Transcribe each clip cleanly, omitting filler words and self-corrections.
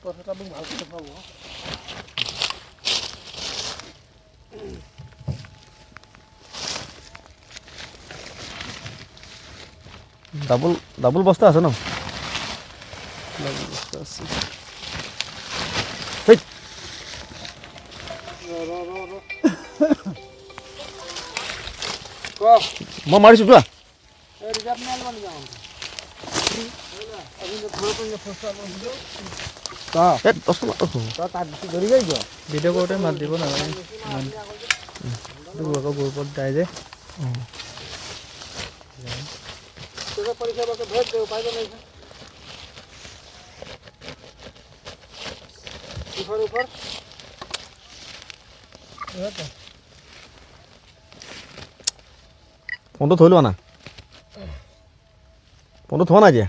কথাটা মোক ভালকৈ দেখাব। ডাবল বস্তা আছে ন? ডাবল বস্তা আছে। মই মাৰিছোঁ তোৰা। ভিডিঅ' কৰোঁতে মাত দিব নালাগে, আকৌ গ্ৰুপত যায় যে। ফোনটো থৈ লোৱা না, ফোনটো থোৱা নাই এতিয়া।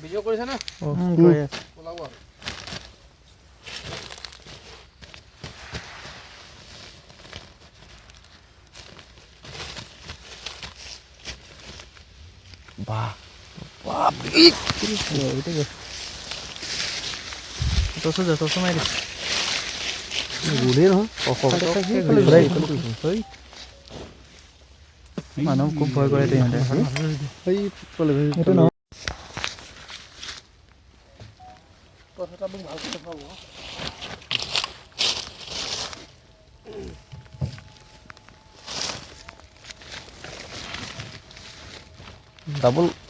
ভিডিঅ' কৰিছে নে? ওলাব আৰু। মানুহ খুব ভয় কৰে সিহঁতে। কথাটা মোক ভালকৈ দেখাব।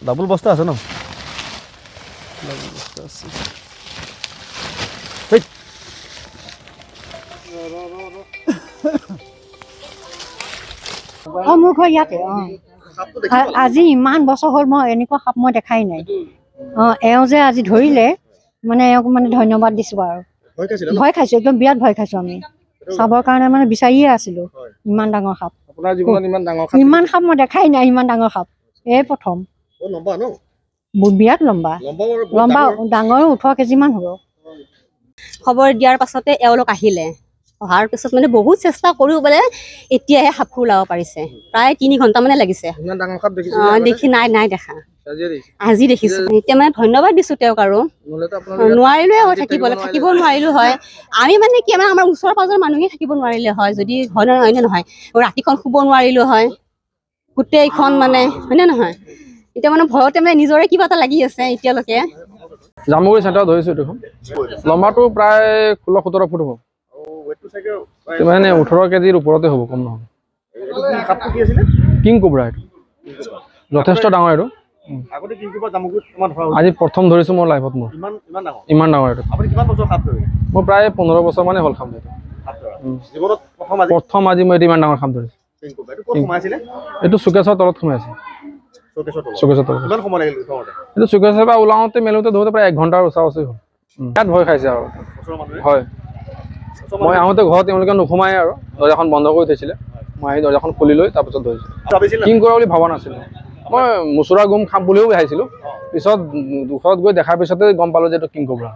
ডাবল বস্তা আছে ন? ডাবল বস্তা আছে। মোৰ ঘৰ ইয়াতে। আজি ইমান বছৰ হ'ল মই এনেকুৱা সাপ মই দেখাই নাই। এওঁ যে আজি ধৰিলে মানে এওঁক মানে ধন্যবাদ দিছো আৰু। ভয় খাইছো, একদম বিৰাট ভয় খাইছো আমি। চাবৰ কাৰণে মানে বিচাৰিয়ে আছিলো ইমান ডাঙৰ সাপ। আপোনাৰ জীৱনত ইমান ডাঙৰ ইমান সাপ মই দেখাই নাই, ইমান ডাঙৰ সাপ এই প্ৰথম। বিৰাট লম্বা, ডাঙৰ 18 কেজিমান হ'ব। খবৰ দিয়াৰ পাছতে এওঁলোক আহিলে। অহাৰ পিছত মানে বহুত চেষ্টা কৰিও বোলে এতিয়াহে সাপটো ওলাব পাৰিছে। প্ৰায় 3 ঘণ্টা মানে লাগিছে। ইমান ডাঙৰ সাপ দেখিছে? দেখি নাই দেখা, আজি দেখিছো। এতিয়া মানে ধন্যবাদ দিছো তেওঁক আৰু। নোৱাৰিলোৱে হয় থাকিব নোৱাৰিলো হয়। আমি মানে কি আমাৰ ওচৰ পাজৰ মানুহে থাকিব নোৱাৰিলে হয়, যদি হয় নে নহয়। ৰাতিখন শুব নোৱাৰিলো হয় গোটেইখন মানে, হয় নে নহয়। এতিয়া মানে ভয়তে মানে নিজৰে কিবা এটা লাগি আছে এতিয়ালৈকে। জামুগুৰি চেণ্টাৰত ধৰিছোঁ দেখোন। লম্বাটো প্ৰায় 16-17 ফুট হ'ব। মানে 18 কেজিৰ ওপৰতে হ'ব, কম নহয়। কিং কোব্ৰা এইটো, যথেষ্ট ডাঙৰ এইটো। আজি প্ৰথম ধৰিছোঁ মই লাইফত। মোৰ ইমান ডাঙৰ এইটো। মোৰ প্ৰায় 15 বছৰ মানে হ'ল খাম এইটো। প্ৰথম আজি মই এইটো ইমান ডাঙৰ খাম ধৰিছোঁ। এইটো চুকেশ্বৰ তলত সোমাই আছে। এইটো চুকেশ্বৰ পৰা ওলাওঁতে মেলোতে ধৰোতে প্ৰায় 1 ঘণ্টাৰ ওচৰা-ওচৰি হ'ল। ইয়াত ভয় খাইছে আৰু। হয়, মই আহোঁতে ঘৰত তেওঁলোকে নোসোমাই আৰু দৰ্জাখন বন্ধ কৰি থৈছিলে। মই আহি দৰ্জাখন খুলি লৈ তাৰপিছত ধৰিছোঁ। কিং কোব্ৰা বুলি ভবা নাছিলোঁ। মই মুচুৰা গুম খাম বুলিও আহিছিলোঁ। পিছত ওচৰত গৈ দেখাৰ পিছতে গম পালোঁ যে এইটো কিং কোব্ৰা।